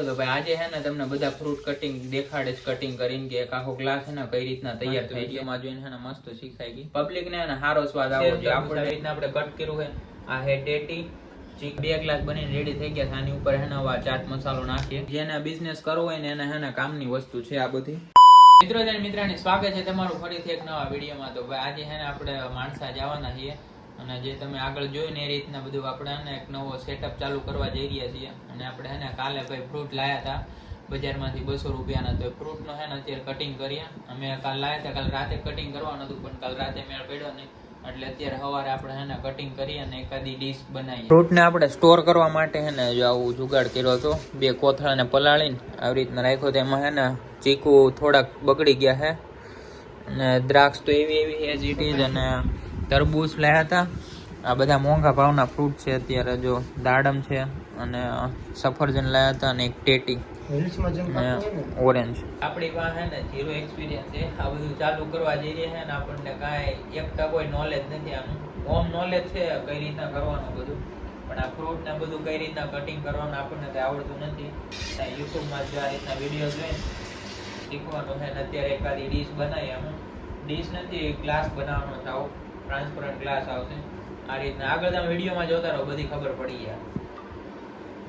તો ભાઈ આજે है ને તમને બધા ફ્રૂટ કટિંગ દેખાડે છે કટિંગ કરીને કે એક આખો ગ્લાસ है ને કઈ રીતના તૈયાર થાય છે એમાં જોઈને है ને મસ્ત શીખાઈ ગઈ પબ્લિક ને સારો સ્વાદ આવો જોઈએ આપણે રીતના આપણે કટ કર્યું છે આ હે ટેટી ચીક 2 ગ્લાસ બનીને રેડી થઈ ગયા છે આની ઉપર है ને ચાટ મસાલો નાખીએ જેને બિઝનેસ કરવો હોય ને એને है ને કામની વસ્તુ છે આ બધી મિત્રો અને મિત્રાની સ્વાગત છે તમારું ફરીથી એક નવા વિડીયોમાં તો ભાઈ આજે है ને આપણે માણસા જવાના છીએ અને જે તમે આગળ જોયું ને એ રીતના બધું આપણે એક નવો સેટઅપ ચાલુ કરવા જઈ રહ્યા છીએ અને આપણે હે ને કાલે ભાઈ ફ્રૂટ લાયા હતા બજારમાંથી 200 રૂપિયાના તો ફ્રૂટનો હે ને અત્યારે કટિંગ કરીએ અમે કાલ લાયા હતા કાલ રાતે કટિંગ કરવાનું હતું પણ કાલ રાતે મેળ પડ્યો નહીં એટલે અત્યારે સવારે આપણે હે ને કટિંગ કરી અને એકાદી ડીશ બનાવીએ ફ્રૂટને આપણે સ્ટોર કરવા માટે હે ને જો આવું જુગાડ કર્યો હતો 2 કોથળાને પલાળીને આવી રીતના રાખ્યો તો એમાં હે ને ચીકુ થોડાક બગડી ગયા છે અને દ્રાક્ષ તો એવી એજ ઇટ ઇઝ અને તરબૂચ લાયા હતા આ બધા મોંઘા ભાવના ફ્રૂટ છે અત્યારે જો દાડમ છે અને સફરજન લાયા હતા અને એક ટેટી ઓરેન્જ આપણી પાસે ને ઝીરો એક્સપિરિયન્સ છે આ બધું ચાલુ કરવા જઈ રહ્યા છે ને આપણને કાંઈ 1% નોલેજ નથી આનું હોમ નોલેજ છે કઈ રીતના કરવાનું બધું પણ આ ફ્રૂટ ને બધું કઈ રીતના કટિંગ કરવાનું આપણને કંઈ આવડતું નથી યુટ્યુબમાં જો આ રીતના વિડીયો જોઈને શીખવાનું છે ને અત્યારે એકાદી ડીશ બનાવી આમાં ડીશ નથી ગ્લાસ બનાવવાનો છે આવો ટ્રાન્સપરન્ટ ગ્લાસ આવશે આ રીતના આગળ તમે વિડીયોમાં જોતા રહો બધી ખબર પડી જાય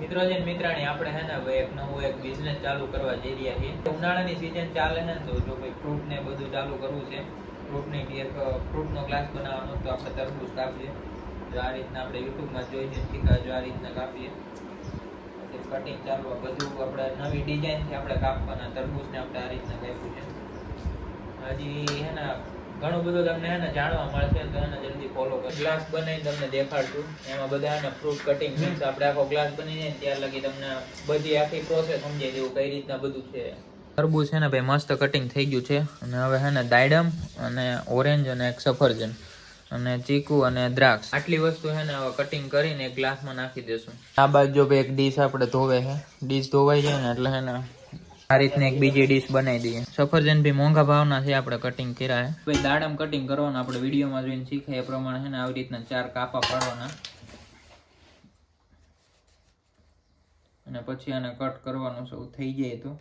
મિત્રો છે મિત્રાણી આપણે હે ને ભાઈ એક નવો એક બિઝનેસ ચાલુ કરવા જઈ રહ્યા છીએ ઉનાળાની સિઝન ચાલે છે ને તો જો ભાઈ ફ્રૂટ ને બધું ચાલુ કરવું છે ફ્રૂટની એક ફ્રૂટનો ગ્લાસ બનાવવાનો તો આપણે તરબૂચ કાપીએ જો આ રીતના આપણે યુટ્યુબમાં જોઈને શીખા જો આ રીતના કાપીએ કટિંગ ચાલુ બધું આપણે નવી ડિઝાઇનથી આપણે કાપવાના તરબૂચને આપણે આ રીતના કાપ્યું છે હજી હે ને ઘણું બધું તમને હે ને જાણવા મળશે તો એને જલ્દી ફોલો કરો ગ્લાસ બનાવીને તમને દેખાડશું એમાં બધા હે ને ફ્રૂટ કટિંગ મીન્સ આપણે આખો ગ્લાસ બની જાય ત્યાર લગી તમને બધી આખી પ્રોસેસ સમજાઈ દેવું કઈ રીતના બધું છે તરબૂચ છે ને ભાઈ મસ્ત કટિંગ થઈ ગયું છે અને હવે હે ને દાડમ અને ઓરેન્જ અને એક સફરજન અને ચીકુ અને દ્રાક્ષ આટલી વસ્તુ હે ને હવે કટિંગ કરીને એક ગ્લાસમાં નાખી દેશું આ બાજુ જો ભાઈ એક ડીશ આપણે ધોવે છે ડીશ ધોવાઈ જાય ને એટલે હે ને આ રીતની એક બીજી ડીશ બનાવી દઈએ સફરજન બી મોંઘા ભાવના છે આપણે કટિંગ કર્યા છે ભાઈ દાડમ કટિંગ કરવાનું આપણે વિડીયોમાં જોઈને શીખાય એ પ્રમાણે છે ને આવી રીતના 4 કાપા પાડવાના અને પછી આને કટ કરવાનું છે થઈ જાય તો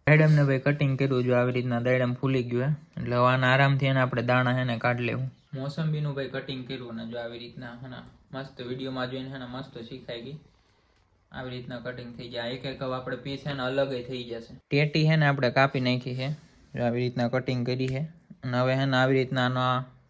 દાડમ ને ભાઈ કટિંગ કર્યું જો આવી રીતના દાડમ ફૂલી ગયું એટલે હવે આના આરામથી એને આપણે દાણા છે ને કાઢી લેવું મોસંબીનું ભાઈ કટિંગ કર્યું ને જો આવી રીતના હે ને મસ્ત વિડીયોમાં જોઈને હે ને મસ્ત શીખાઈ ગઈ આવી રીતના કટિંગ થઈ જાય એક આપણે પીસ છે ને અલગ થઈ જશે ટેટી છે ને આપણે કાપી નાખી છે આવી રીતના કટિંગ કરી છે અને હવે છે ને આવી રીતના આનો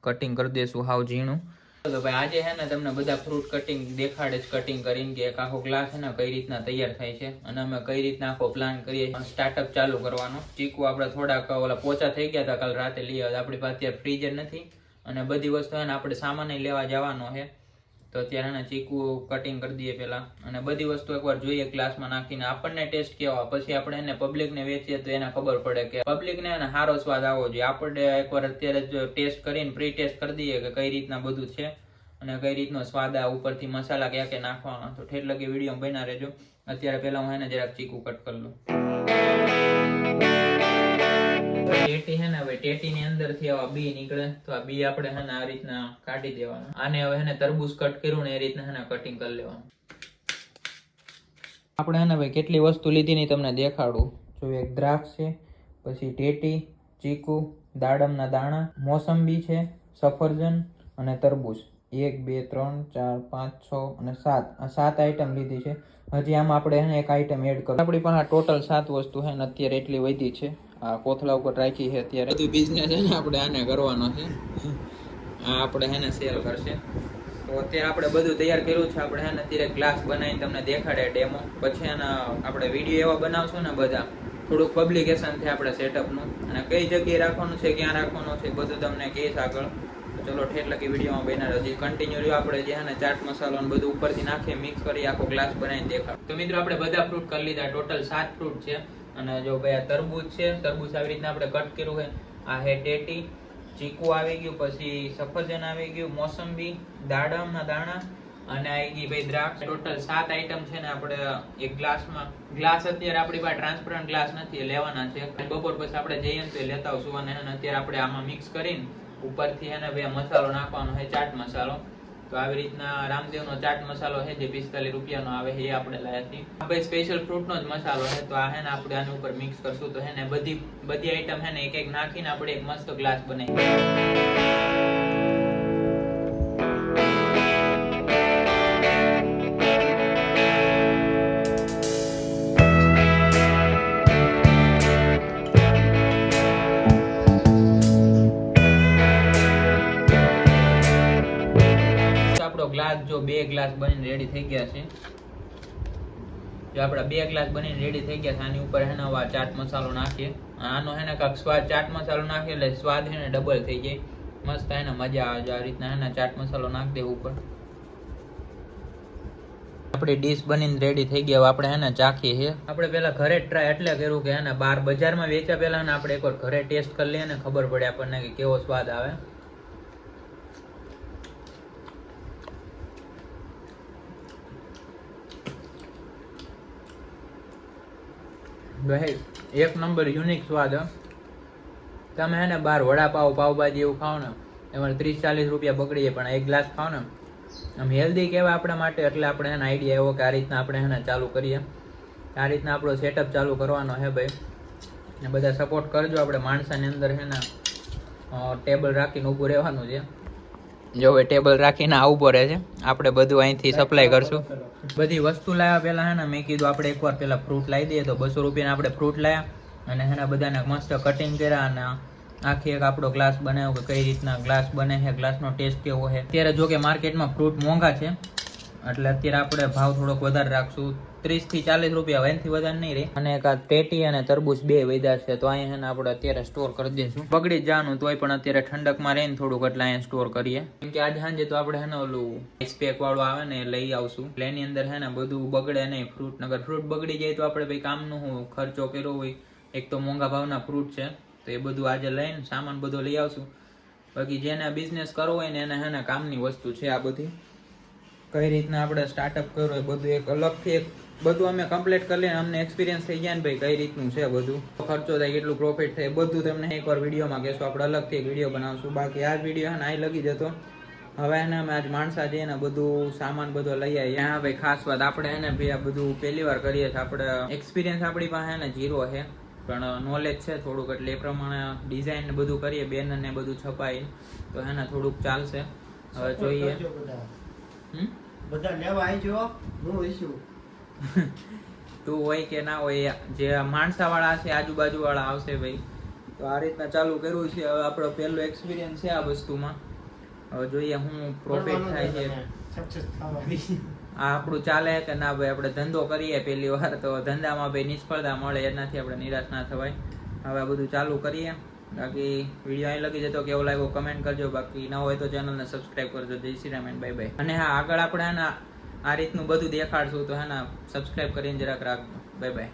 કટિંગ કરી દઈશું હાવ ઝીણું તો ભાઈ આજે છે ને તમને બધા ફ્રૂટ કટિંગ દેખાડે છે કટિંગ કરીને કે એક આખો ગ્લાસ છે ને કઈ રીતના તૈયાર થાય છે અને અમે કઈ રીતના આખો પ્લાન કરીએ સ્ટાર્ટઅપ ચાલુ કરવાનો ચીકુ આપણે થોડાક ઓલા પોચા થઈ ગયા હતા કાલ રાતે લઈ આવ્યા આપણી પાસે અત્યારે ફ્રીઝર નથી અને બધી વસ્તુ છે ને આપણે સામાન લેવા જવાનો છે તો અત્યારે એને ચીકુ કટિંગ કરી દઈએ પેલા અને બધી વસ્તુ એકવાર જોઈએ ગ્લાસમાં નાખીને આપણને ટેસ્ટ કેવા પછી આપણે એને પબ્લિકને વેચીએ તો એને ખબર પડે કે પબ્લિકને એને સારો સ્વાદ આવવો જોઈએ આપણે એકવાર અત્યારે જ ટેસ્ટ કરીને પ્રી ટેસ્ટ કરી દઈએ કે કઈ રીતના બધું છે અને કઈ રીતનો સ્વાદ આ ઉપરથી મસાલા ક્યાં ક્યાં નાખવાના તો ઠેઠ લગી વિડીયો બના રહેજો અત્યારે પેલા હું એને જરાક ચીકુ કટ કરી લઉં ટેટી હે ને હવે ટેટીની અંદરથી આવા બી નીકળે તો આ બી આપણે હે ને આ રીતના કાઢી દેવાના આને હવે હે ને તરબૂચ કટ કર્યું ને એ રીતના હે ને કટિંગ કરી લેવાનું આપણે હે ને ભાઈ કેટલી વસ્તુ લીધી ની તમને દેખાડું જો એક દ્રાક્ષ છે પછી ટેટી ચીકુ દાડમના દાણા મોસંબી છે સફરજન અને તરબૂચ 1 2 3 4 5 6 અને 7 આ 7 આઈટમ લીધી છે હજી આમાં આપણે હે ને એક આઈટમ એડ કરો આપણી પાસે ટોટલ 7 વસ્તુ હે ને અત્યારે એટલી વધી છે આ કોથળા ઉપર રાખી છે અત્યારે બધું બિઝનેસ છે ને આપણે આને કરવાનો છે આ આપણે હે ને સેલ કરશે તો અત્યારે આપણે બધું તૈયાર કર્યું છે આપણે હે ને અત્યારે ગ્લાસ બનાવીને તમને દેખાડે ડેમો પછી એના આપણે વિડીયો એવા બનાવશું ને બધા થોડુંક પબ્લિકેશન છે આપણે સેટઅપનું અને કઈ જગ્યાએ રાખવાનું છે ક્યાં રાખવાનું છે બધું તમને કહીશ આગળ ચલો ઠેઠ લગી વિડીયોમાં બના હજી કન્ટિન્યુ રહ્યો આપણે જે હે ને ચાટ મસાલો અને બધું ઉપરથી નાખીએ મિક્સ કરી આખો ગ્લાસ બનાવીને દેખાડ તો મિત્રો આપણે બધા ફ્રૂટ કરી લીધા ટોટલ 7 ફ્રૂટ છે અને જો ભાઈ આ તરબૂચ છે તરબૂચ આવી રીતના આપણે કટ કર્યું છે આ હે ટેટી ચીકુ આવી ગયું પછી સફરજન આવી ગયું મોસંબી દાડમના દાણા અને આવી ગઈ ભાઈ દ્રાક્ષ ટોટલ 7 આઈટમ છે ને આપણે એક ગ્લાસમાં ગ્લાસ અત્યારે આપણી પાસે ટ્રાન્સપરન્ટ ગ્લાસ નથી લેવાના છે બપોર પછી આપણે જઈએ તો લેતા આવશું અને અત્યારે આપણે આમાં મિક્સ કરીને ઉપરથી એને બે મસાલો નાખવાનો છે ચાટ મસાલો તો તો આવી રીતના રામદેવનો ચાટ મસાલો છે જે 45 રૂપિયાનો આવે છે એ આપણે લાયા છીએ. આ ભાઈ સ્પેશિયલ ફ્રૂટનો જ મસાલો છે. તો આ હે ને આપણે આની ઉપર મિક્સ કરશું તો હે ને બધી આઈટમ હે ને એક એક નાખીને આપણે એક મસ્ત ગ્લાસ બનાવી. ગ્લાસ જો 2 ગ્લાસ બનીને રેડી થઈ ગયા છે. જો આપડા 2 ગ્લાસ બનીને રેડી થઈ ગયા છે આની ઉપર હે ને આ ચાટ મસાલો નાખીએ. આનો હે ને કાક સ્વાદ ચાટ મસાલો નાખીએ એટલે સ્વાદ હે ને ડબલ થઈ જાય. મસ્ત હે ને મજા આવે. આ રીતના હે ને ચાટ મસાલો નાખી દે ઉપર. આપણી ડીશ બનીને રેડી થઈ ગયા. આપણે હે ને ચાખીએ છે. આપણે પેલા ઘરે જ ટ્રાય એટલે કર્યું કે હે ને બહાર બજારમાં વેચ્યા પેલા ને આપણે એકવાર ઘરે ટેસ્ટ કરી લઈએ ને ખબર પડે આપણને કે કેવો સ્વાદ આવે. ભાઈ એક નંબર યુનિક સ્વાદ. તમે હે ને બહાર વડાપાવ પાવભાજી એવું ખાઓ ને એમાં 30-40 રૂપિયા બગડી જાય, પણ એક ગ્લાસ ખાઓ ને આમ હેલ્ધી કહેવાય આપણા માટે. એટલે આપણે એને આઈડિયા એવો કે આ રીતના આપણે એને ચાલુ કરીએ. આ રીતના આપણો સેટઅપ ચાલુ કરવાનો હે ભાઈ. ને બધા સપોર્ટ કરજો. આપણે માણસાની અંદર હે ને ટેબલ રાખીને ઊભું રહેવાનું છે. જો ભાઈ ટેબલ રાખીને આ ઊભો રહે છે. આપણે બધું અહીંથી સપ્લાય કરશું. બધી વસ્તુ લાવ્યા પહેલા હે ને મેં કીધું આપણે એકવાર પેલા ફ્રૂટ લાવી દઈએ. તો 200 રૂપિયાના આપણે ફ્રૂટ લાવ્યા અને હેના બધાને મસ્ત કટિંગ કર્યા અને આખી એક આપણો ગ્લાસ બનાવ્યો કે કઈ રીતના ગ્લાસ બને છે, ગ્લાસનો ટેસ્ટ કેવો છે. અત્યારે જો કે માર્કેટમાં ફ્રૂટ મોંઘા છે એટલે અત્યારે આપણે ભાવ થોડોક વધારે રાખશું. 30 થી 40 રૂપિયા એનાથી વધારે નહીં રહે. અને એક આ ટેટી અને તરબૂચ 2 વૈદા છે તો અહીંયા ને આપણે અત્યારે સ્ટોર કરી દઈશું. બગડી જ જવાનું તોય પણ અત્યારે ઠંડકમાં રહીને થોડુંક એટલે અહીંયા સ્ટોર કરીએ. કેમ કે આજે સાંજે તો આપણે હે ને ઓલું આઈસ પેક વાળું આવે ને એ લઈ આવશું. એટલે એની અંદર હે ને બધું બગડે નહીં. ફ્રૂટ નગર ફ્રૂટ બગડી જાય તો આપણે ભાઈ કામનું હું ખર્ચો કર્યો હોય. એક તો મોંઘા ભાવના ફ્રૂટ છે તો એ બધું આજે લઈને સામાન બધો લઈ આવશું. બાકી જેને બિઝનેસ કરવો હોય ને એને હે ને કામની વસ્તુ છે આ બધી. કઈ રીતના આપણે સ્ટાર્ટઅપ કરવું એ બધું એક અલગથી એક બધું અમે કમ્પ્લીટ કરી લઈએ. અમને એક્સપિરિયન્સ થઈ ગયા ને ભાઈ કઈ રીતનું છે બધું, ખર્ચો થાય, કેટલું પ્રોફિટ થાય બધું તમને એકવાર વિડીયોમાં કહેશું. આપણે અલગથી એક વિડીયો બનાવશું. બાકી આ વિડીયો હે ને અહીં લગી જતો. હવે એને અમે આજ માણસા જઈએ ને બધું સામાન બધો લઈ આવીએ. હા ભાઈ ખાસ વાત આપણે હે ને ભાઈ આ બધું પહેલી વાર કરીએ છીએ. આપણે એક્સપિરિયન્સ આપણી પાસે ને 0 છે પણ નોલેજ છે થોડુંક. એટલે એ પ્રમાણે ડિઝાઇન ને બધું કરીએ. બેનર ને બધું છપાય તો હે ને થોડુંક ચાલશે. હવે જોઈએ બધા લેવા આવજો. હું ઈશું તું હોય કે ના હોય જે માણસા વાળા છે આજુબાજુ વાળા આવશે ભાઈ. તો આ રીતના ચાલુ કર્યું છે. હવે આપણો પહેલો એક્સપિરિયન્સ છે આ વસ્તુમાં. હવે જોઈએ હું પ્રોફિટ થાય છે. આ આપણું ચાલે કે ના ભાઈ. આપણે ધંધો કરીએ પહેલી વાર તો ધંધામાં ભાઈ નિષ્ફળતા મળે એનાથી આપણે નિરાશ ના થવાય. હવે આ બધું ચાલુ કરીએ. બાકી વિડીયો અહીં લગી જતો કેવો લાગ્યો કમેન્ટ કરજો. બાકી ન હોય તો ચેનલને સબસ્ક્રાઈબ કરજો. જય Shri Ram and bye bye. અને હા આગળ આપણે આ રીતનું બધું દેખાડશું તો હે ને સબસ્ક્રાઈબ કરીને જરાક રાખજો. Bye bye.